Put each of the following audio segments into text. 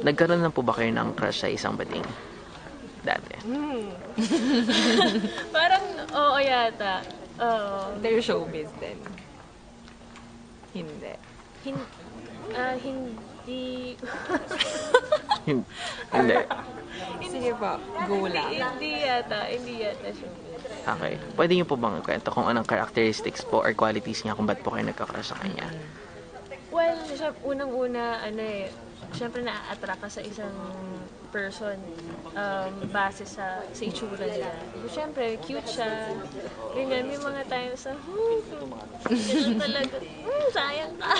Nagkaroon na po ba kayo ng crush sa isang bading? Dati. Parang, oo yata. Oo. They're showbiz din. Hindi. Hindi. Hindi. Sige po, go lang. Hindi yata siya. Okay. Pwede niyo po bang kwento kung anong characteristics po or qualities niya kung ba't po kayo nagka-crush sa kanya? Well, unang-una, syempre na-attract ka sa isang person base sa itsura niya. Syempre, cute siya. Ganyan, may mga times na, ganun talaga, sayang ka.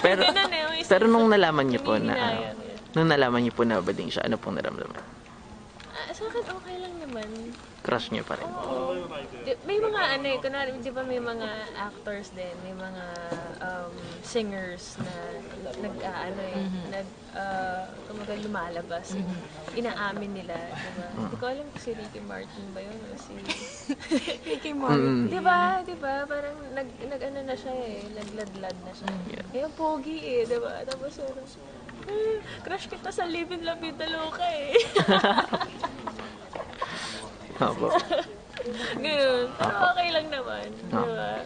Pero, Ganun pero nung nalaman niyo po na, hinihinayang niya. nung nalaman niyo po na bading siya, ano pong naramdaman? Sa akin, okay lang naman. Crush niyo pa rin? Oo. May mga kunwari, di ba may mga actors din, may mga singers na kumaga lumalabas. Inaamin nila, di ba? Hindi ko alam kung si Ricky Martin ba yun o si... Ricky Martin. Di ba? Parang nag-ano na siya nagladlad na siya. Kaya pogi di ba? Tapos crush kita sa Live in La Vida Loca Opo. Ganun. Pero okay lang naman. Di ba?